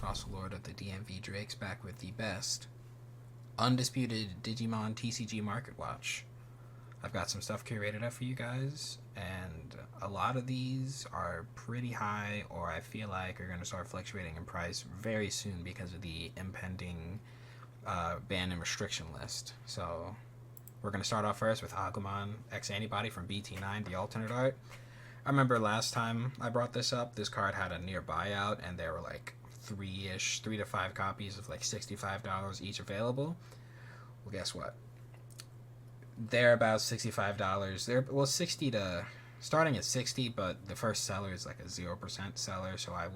Fossil Lord of the DMV Drakes, back with the best Undisputed Digimon TCG Market Watch. I've got some stuff curated up for you guys, and a lot of these are pretty high, or I feel like are going to start fluctuating in price very soon because of the impending ban and restriction list. So we're going to start off first with Agumon X Antibody from BT9, the alternate art. I remember last time I brought this up, this card had a near buyout, and there were like 3 to 5 copies of like $65 each available. Well, guess what? They're about $65. They're, well, 60 to starting at 60, but the first seller is like a 0% seller, so I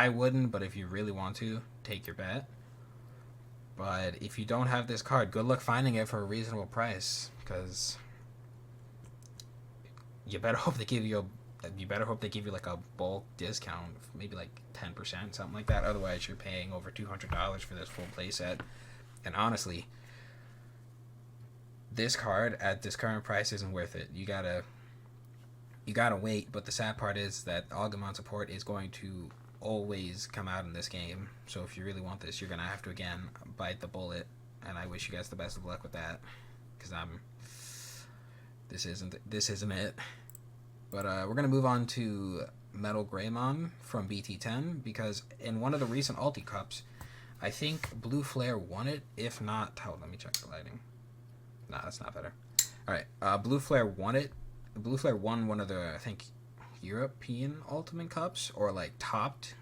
wouldn't, but if you really want to, take your bet. But if you don't have this card, good luck finding it for a reasonable price, because you better hope they give you like a bulk discount, maybe like 10%, something like that. Otherwise, you're paying over $200 for this full playset. And honestly, this card at this current price isn't worth it. You gotta wait. But the sad part is that Agumon support is going to always come out in this game. So if you really want this, you're gonna have to again bite the bullet. And I wish you guys the best of luck with that, because this isn't it. But we're going to move on to Metal Greymon from BT10, because in one of the recent Ulti Cups, I think Blue Flare won it. If not, hold, let me check the lighting. Nah, that's not better. Alright, Blue Flare won it. Blue Flare won one of the, I think, European Ultimate Cups, or like topped,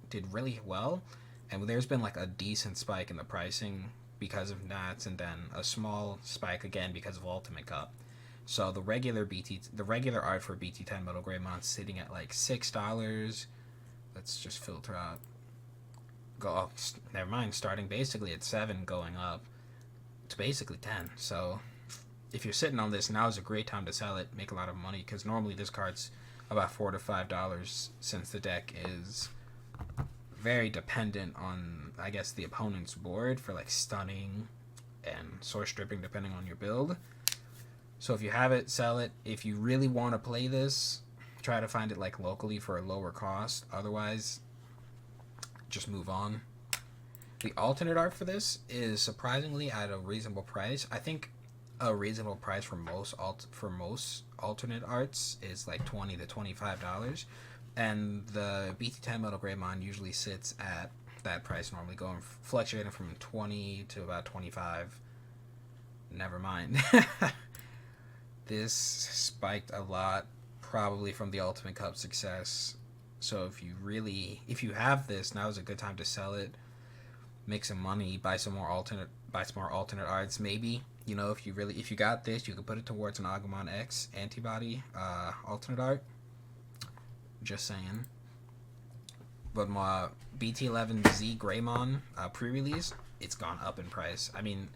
did really well. And there's been like a decent spike in the pricing because of Nats, and then a small spike again because of Ultimate Cup. So the regular art for BT10 Metal Greymon sitting at like $6. Let's just filter out. Never mind. Starting basically at 7, going up to basically 10. So if you're sitting on this, now is a great time to sell it, make a lot of money, because normally this card's about $4 to $5, since the deck is very dependent on, I guess, the opponent's board for like stunning and source stripping, depending on your build. So if you have it, sell it. If you really want to play this, try to find it like locally for a lower cost. Otherwise, just move on. The alternate art for this is surprisingly at a reasonable price. I think a reasonable price for most alternate arts is like $20 to $25, and the BT10 Metal Greymon usually sits at that price, normally fluctuating from 20 to about 25. Never mind. This spiked a lot, probably from the Ultimate Cup success. So if you have this, now is a good time to sell it, make some money, buy some more alternate arts. Maybe, if you got this, you could put it towards an Agumon X Antibody alternate art. Just saying. But my BT11 Greymon pre-release, it's gone up in price. I mean,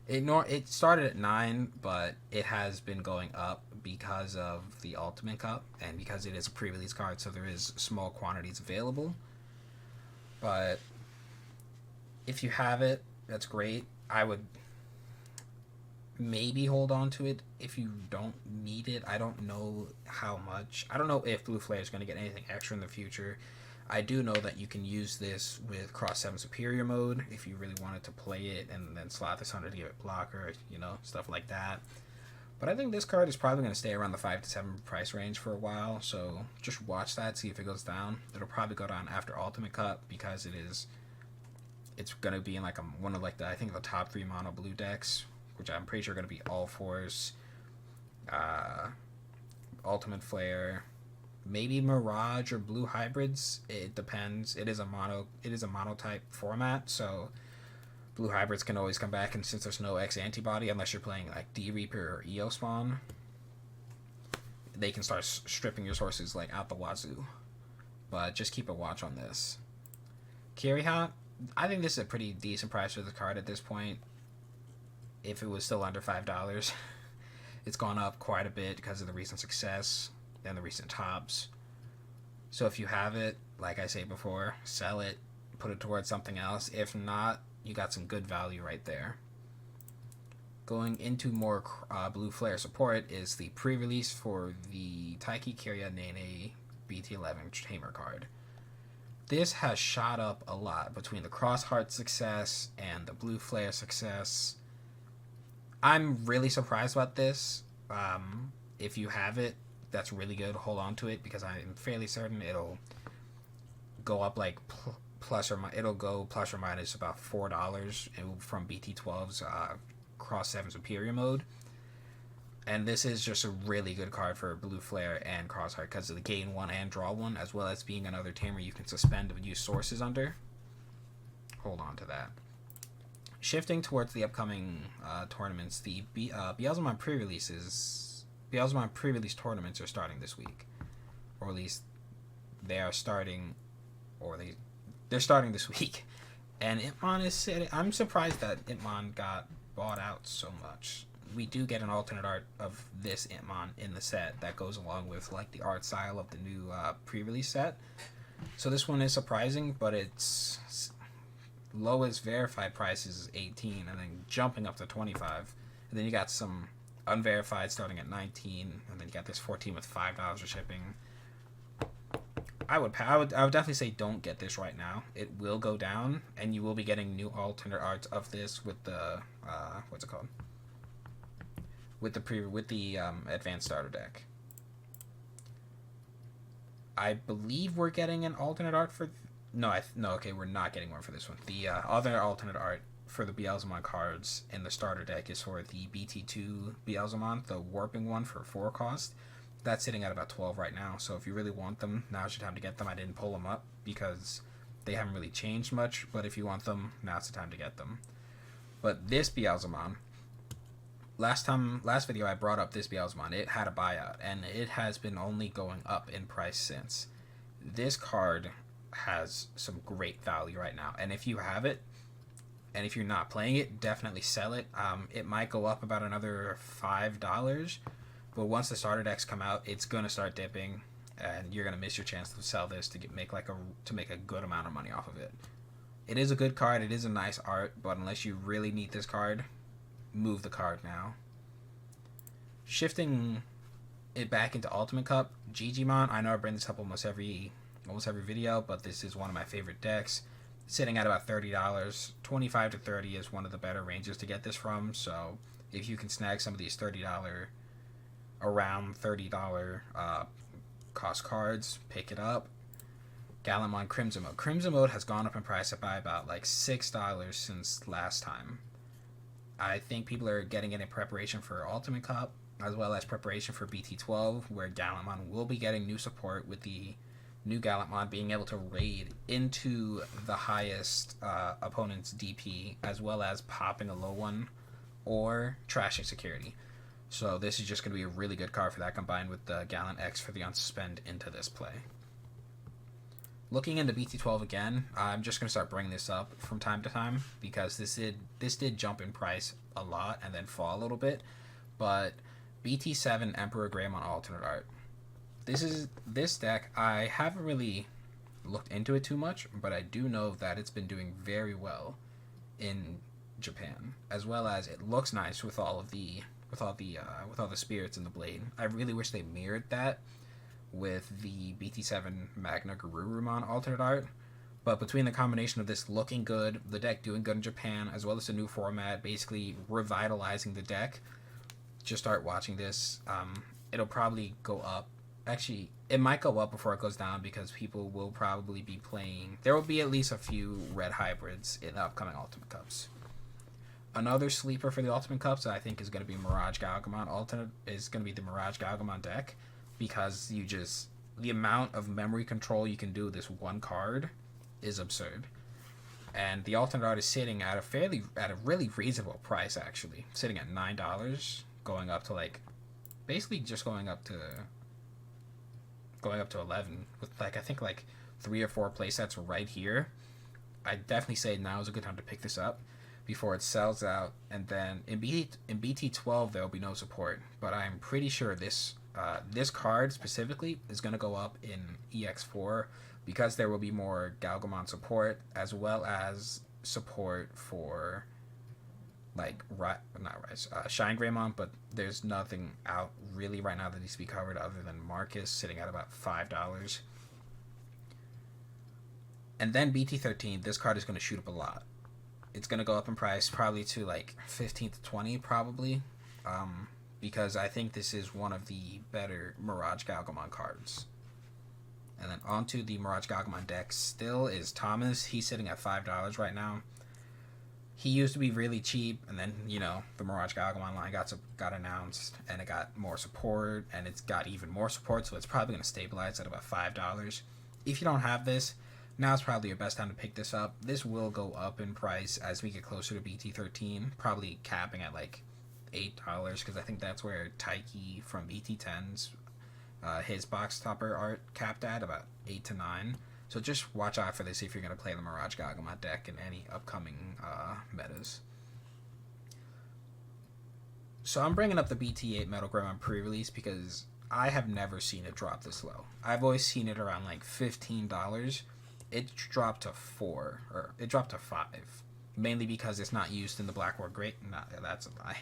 it started at 9, but it has been going up because of the Ultimate Cup and because it is a pre-release card, so there is small quantities available. But if you have it, that's great. I would maybe hold on to it if you don't need it. I don't know how much. I don't know if Blue Flare is going to get anything extra in the future. I do know that you can use this with Cross 7 Superior mode if you really wanted to play it, and then slot this under to give it blocker, stuff like that. But I think this card is probably going to stay around the 5 to 7 price range for a while, so just watch that, see if it goes down. It'll probably go down after Ultimate Cup, because it's going to be in like one of like the top 3 mono blue decks, which I'm pretty sure are going to be All Force, Ultimate Flare, maybe Mirage or Blue hybrids. It depends. It is a monotype format, so Blue hybrids can always come back, and since there's no X Antibody, unless you're playing like D Reaper or EO Spawn, they can start stripping your sources like out the wazoo. But just keep a watch on this. Kiriha, I think this is a pretty decent price for the card at this point. If it was still under $5, it's gone up quite a bit because of the recent success and the recent tops. So if you have it, like I say before, sell it, put it towards something else. If not, you got some good value right there. Going into more Blue Flare support is the pre-release for the Taiki Kirya Nene BT11 Tamer card. this has shot up a lot between the Crossheart success and the Blue Flare success. I'm really surprised about this. If you have it, that's really good. Hold on to it, because I'm fairly certain it'll go up like it'll go plus or minus about $4 from BT12's Cross 7 Superior mode. And this is just a really good card for Blue Flare and Crossheart because of the gain 1 and draw 1, as well as being another tamer you can suspend and use sources under. Hold on to that. Shifting towards the upcoming tournaments, the BLZ pre-release tournaments are starting this week, or at least they're starting this week. And AntMan is sitting. I'm surprised that AntMan got bought out so much. We do get an alternate art of this AntMan in the set that goes along with like the art style of the new pre-release set. So this one is surprising, but its lowest verified price is 18, and then jumping up to 25. And then you got some unverified starting at 19, and then you got this 14 with $5 of shipping. I would definitely say don't get this right now. It will go down, and you will be getting new alternate arts of this with the what's it called? With the advanced starter deck. I believe we're getting an alternate art for okay, we're not getting one for this one. The other alternate art for the BLZmon cards in the starter deck is for the BT2 BLZmon, the warping one for 4 cost. That's sitting at about 12 right now, so if you really want them, now's your time to get them. I didn't pull them up because they haven't really changed much, but if you want them, now's the time to get them. But this BLZmon, last video I brought up this BLZmon, it had a buyout, and it has been only going up in price since. This card has some great value right now, and if you have it, and if you're not playing it, definitely sell it. It might go up about another $5, but once the starter decks come out, it's gonna start dipping, and you're gonna miss your chance to sell this to make a good amount of money off of it. It is a good card. It is a nice art, but unless you really need this card, move the card now. Shifting it back into Ultimate Cup, Digimon. I know I bring this up almost every video, but this is one of my favorite decks. Sitting at about $30. 25 to 30 is one of the better ranges to get this from, so if you can snag some of these around $30 cost cards, pick it up. Gallantmon Crimson Mode. Crimson Mode has gone up in price by about like $6 since last time. I think people are getting it in preparation for Ultimate Cup, as well as preparation for BT12, where Gallantmon will be getting new support with the new Gallantmon being able to raid into the highest opponent's DP, as well as popping a low one or trashing security. So this is just going to be a really good card for that, combined with the Gallant X for the unsuspend into this play. Looking into BT12 again, I'm just going to start bringing this up from time to time, because this did jump in price a lot and then fall a little bit. But BT7 Emperor Greymon Alternate Art. This deck, I haven't really looked into it too much, but I do know that it's been doing very well in Japan, as well as it looks nice with all the spirits in the blade. I really wish they mirrored that with the BT7 Magna Garurumon alternate art, but between the combination of this looking good, the deck doing good in Japan, as well as a new format basically revitalizing the deck, just start watching this. It'll probably go up. Actually, it might go up before it goes down, because people will probably be playing. There will be at least a few red hybrids in the upcoming Ultimate Cups. Another sleeper for the Ultimate Cups, I think, is going to be Mirage Ganon the Mirage Ganon deck, because the amount of memory control you can do with this one card is absurd. And the alternate art is sitting at a really reasonable price, actually, sitting at $9, going up to basically just going up to 11 with I think 3 or 4 playsets right here. I definitely say now is a good time to pick this up before it sells out, and then in BT12 there will be no support, but I'm pretty sure this card specifically is going to go up in EX4, because there will be more Galgamon support, as well as support for Shine Greymon, but there's nothing out really right now that needs to be covered other than Marcus, sitting at about $5. And then BT13, this card is going to shoot up a lot. It's going to go up in price probably to like 15 to 20 probably. Because I think this is one of the better Mirage Ganon cards. And then onto the Mirage Ganon deck still is Thomas. He's sitting at $5 right now. He used to be really cheap, and then, you know, the Mirage Ganon line got announced, and it got more support, and it's got even more support, so it's probably going to stabilize at about $5. If you don't have this, now's probably your best time to pick this up. This will go up in price as we get closer to BT13, probably capping at like $8, because I think that's where Taiki from BT10's his box topper art capped at about 8 to 9. So just watch out for this if you're going to play the Mirage Ganon deck in any upcoming metas. So I'm bringing up the BT8 Metal Greymon pre-release because I have never seen it drop this low. I've always seen it around like $15. It dropped to 4, or it dropped to 5, mainly because it's not used in the Black War Great. No, that's a lie.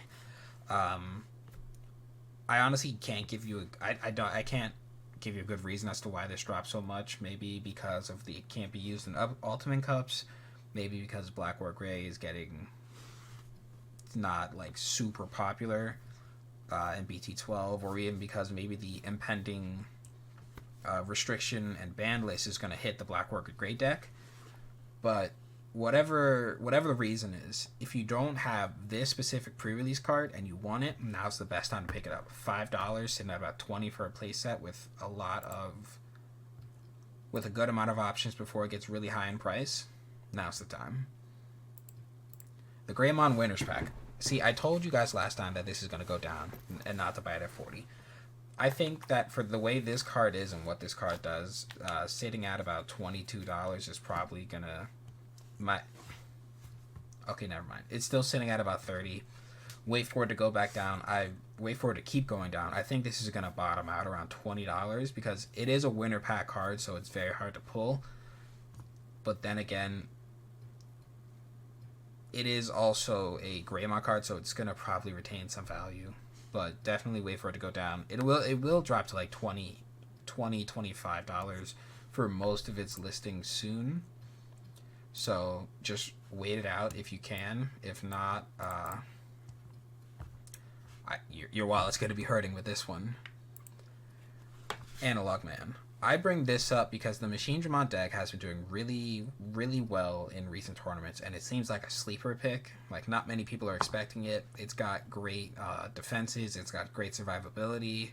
I honestly can't give you I can't give you a good reason as to why this dropped so much. Maybe because of it can't be used in Ultimate Cups. Maybe because Black War Gray is getting not like super popular in BT12, or even because maybe the impending restriction and ban list is going to hit the Black War Gray deck. But whatever the reason is, if you don't have this specific pre-release card and you want it, now's the best time to pick it up. $5, sitting at about 20 for a playset with a good amount of options before it gets really high in price. Now's the time. The Greymon Winners Pack. See, I told you guys last time that this is going to go down and not to buy it at 40. I think that for the way this card is and what this card does, sitting at about $22 is probably going to... Okay, never mind. It's still sitting at about 30. Wait for it to go back down. Wait for it to keep going down. I think this is going to bottom out around $20 because it is a winner pack card, so it's very hard to pull. But then again, it is also a Greymon card, so it's going to probably retain some value. But definitely wait for it to go down. It will drop to like $25 for most of its listings soon. So just wait it out if you can. If not, your wallet's going to be hurting with this one. Analog Man. I bring this up because the Minervamon deck has been doing really, really well in recent tournaments, and it seems like a sleeper pick. Like, not many people are expecting it. It's got great defenses. It's got great survivability.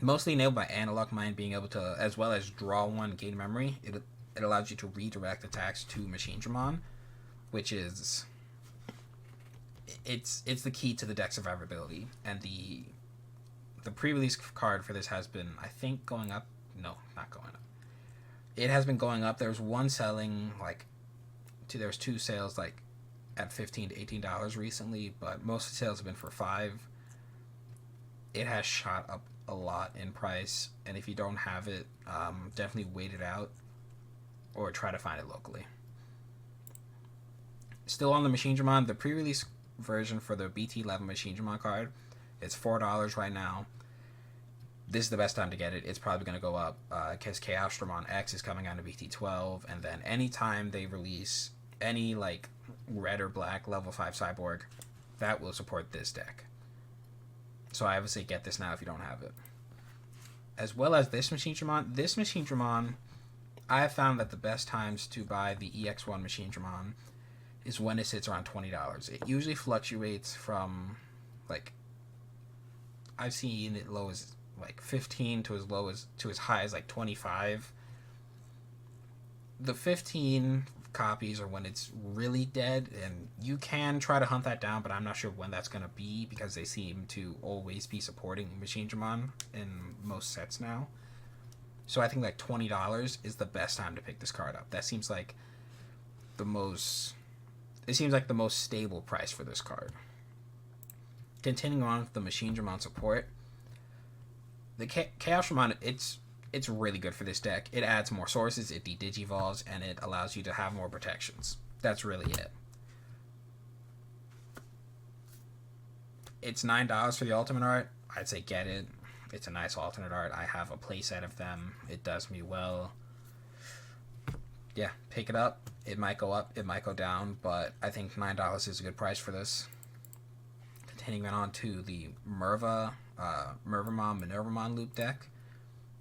Mostly enabled by Analog Mind being able to, as well as draw one, gain memory. It allows you to redirect attacks to Minervamon, which is... It's the key to the deck survivability. And the pre-release card for this has been, I think, going up. No, not going up. It has been going up. There's one selling, there's 2 sales, at $15 to $18 recently, but most of the sales have been for $5. It has shot up a lot in price, and if you don't have it, definitely wait it out or try to find it locally. Still on the Minervamon, the pre-release version for the BT11 Minervamon card, it's $4 right now. This is the best time to get it. It's probably going to go up because Chaosdramon X is coming out of BT12, and then anytime they release any red or black level 5 cyborg, that will support this deck. So I would say get this now if you don't have it. As well as this Minervamon, I have found that the best times to buy the EX1 Minervamon is when it sits around $20. It usually fluctuates from, I've seen it low as 15 to as high as 25. The 15 copies are when it's really dead, and you can try to hunt that down, but I'm not sure when that's going to be because they seem to always be supporting Minervamon in most sets now. So I think $20 is the best time to pick this card up. That seems like the most stable price for this card. Continuing on with the Minervamon support, the Chaosdramon, it's really good for this deck. It adds more sources, it de-digivolves, and it allows you to have more protections. That's really it. It's $9 for the Ultimate Art. I'd say get it. It's a nice Alternate Art. I have a playset of them. It does me well. yeah, pick it up. It might go up, it might go down, but I think $9 is a good price for this. Continuing on to the Minervamon loop deck.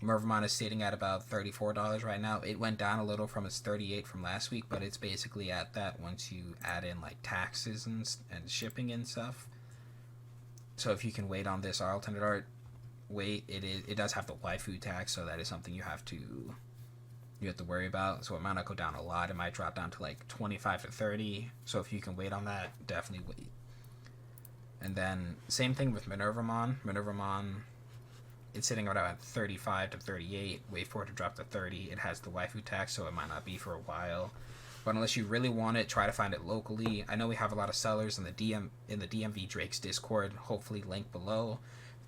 Minervamon is sitting at about $34 right now. It went down a little from its $38 from last week, but it's basically at that once you add in like taxes and shipping and stuff. So if you can wait on this alternate art, wait. It does have the waifu tax, so that is something you have to worry about. So it might not go down a lot. It might drop down to like 25 to 30. So if you can wait on that, definitely wait. And then same thing with Minervamon. It's sitting around 35 to 38. Wait for it to drop to 30. It has the waifu tax, so it might not be for a while. But unless you really want it, try to find it locally. I know we have a lot of sellers in the DMV Drakes Discord, hopefully linked below,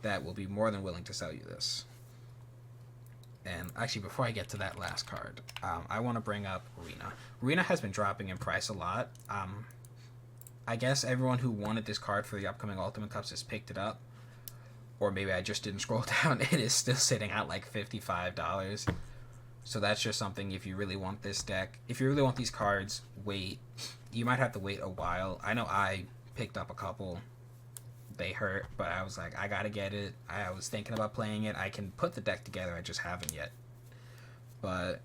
that will be more than willing to sell you this. And actually, before I get to that last card, I want to bring up Rina. Rina has been dropping in price a lot. I guess everyone who wanted this card for the upcoming Ultimate Cups has picked it up. Or maybe I just didn't scroll down. It is still sitting at like $55. So that's just something, if you really want this deck, if you really want these cards, wait. You might have to wait a while. I know I picked up a couple. They hurt, but I was like, I gotta get it. I was thinking about playing it. I can put the deck together, I just haven't yet. But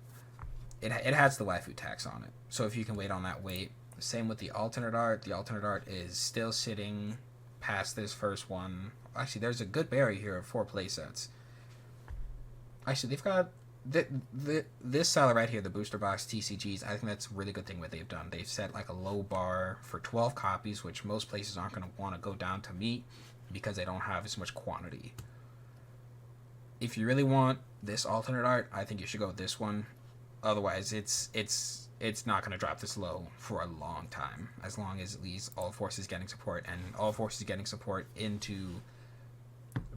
it has the waifu tax on it. So if you can wait on that, wait. Same with the alternate art. The alternate art is still sitting past this first one. Actually, there's a good berry here of 4 playsets. Actually, they've got this seller right here, the booster box TCGs. I think that's a really good thing what they've done. They've set like a low bar for 12 copies, which most places aren't going to want to go down to meet because they don't have as much quantity. If you really want this alternate art, I think you should go with this one. Otherwise, it's not going to drop this low for a long time, as long as at least All Forces getting support, and All Forces getting support into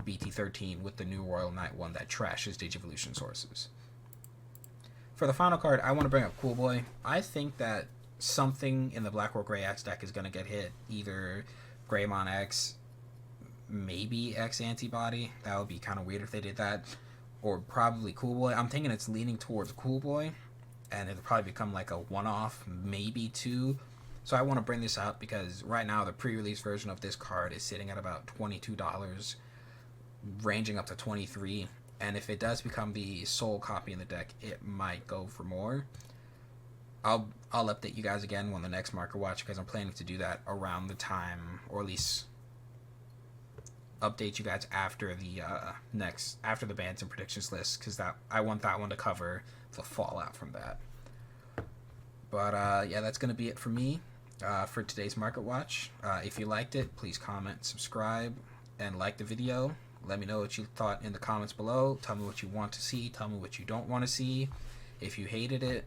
BT13 with the new Royal Knight one that trashes Digivolution sources. For the final card, I want to bring up Cool Boy. I think that something in the Black or Gray X deck is going to get hit. Either Greymon X, maybe X Antibody. That would be kind of weird if they did that. Or probably Cool Boy. I'm thinking it's leaning towards Cool Boy, and it'll probably become like a one-off, maybe 2. So I want to bring this up because right now the pre-release version of this card is sitting at about $22, ranging up to $23. And if it does become the sole copy in the deck, it might go for more. I'll update you guys again when the next market watch, because I'm planning to do that around the time, or at least update you guys after the bans and predictions list, because I want that one to cover the fallout from that. But yeah, that's gonna be it for me for today's market watch. If you liked it, please comment, subscribe, and like the video. Let me know what you thought in the comments below. Tell me what you want to see. Tell me what you don't want to see. If you hated it,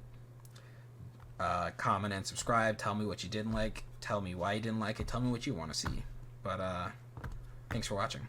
comment and subscribe. Tell me what you didn't like. Tell me why you didn't like it. Tell me what you want to see. But thanks for watching.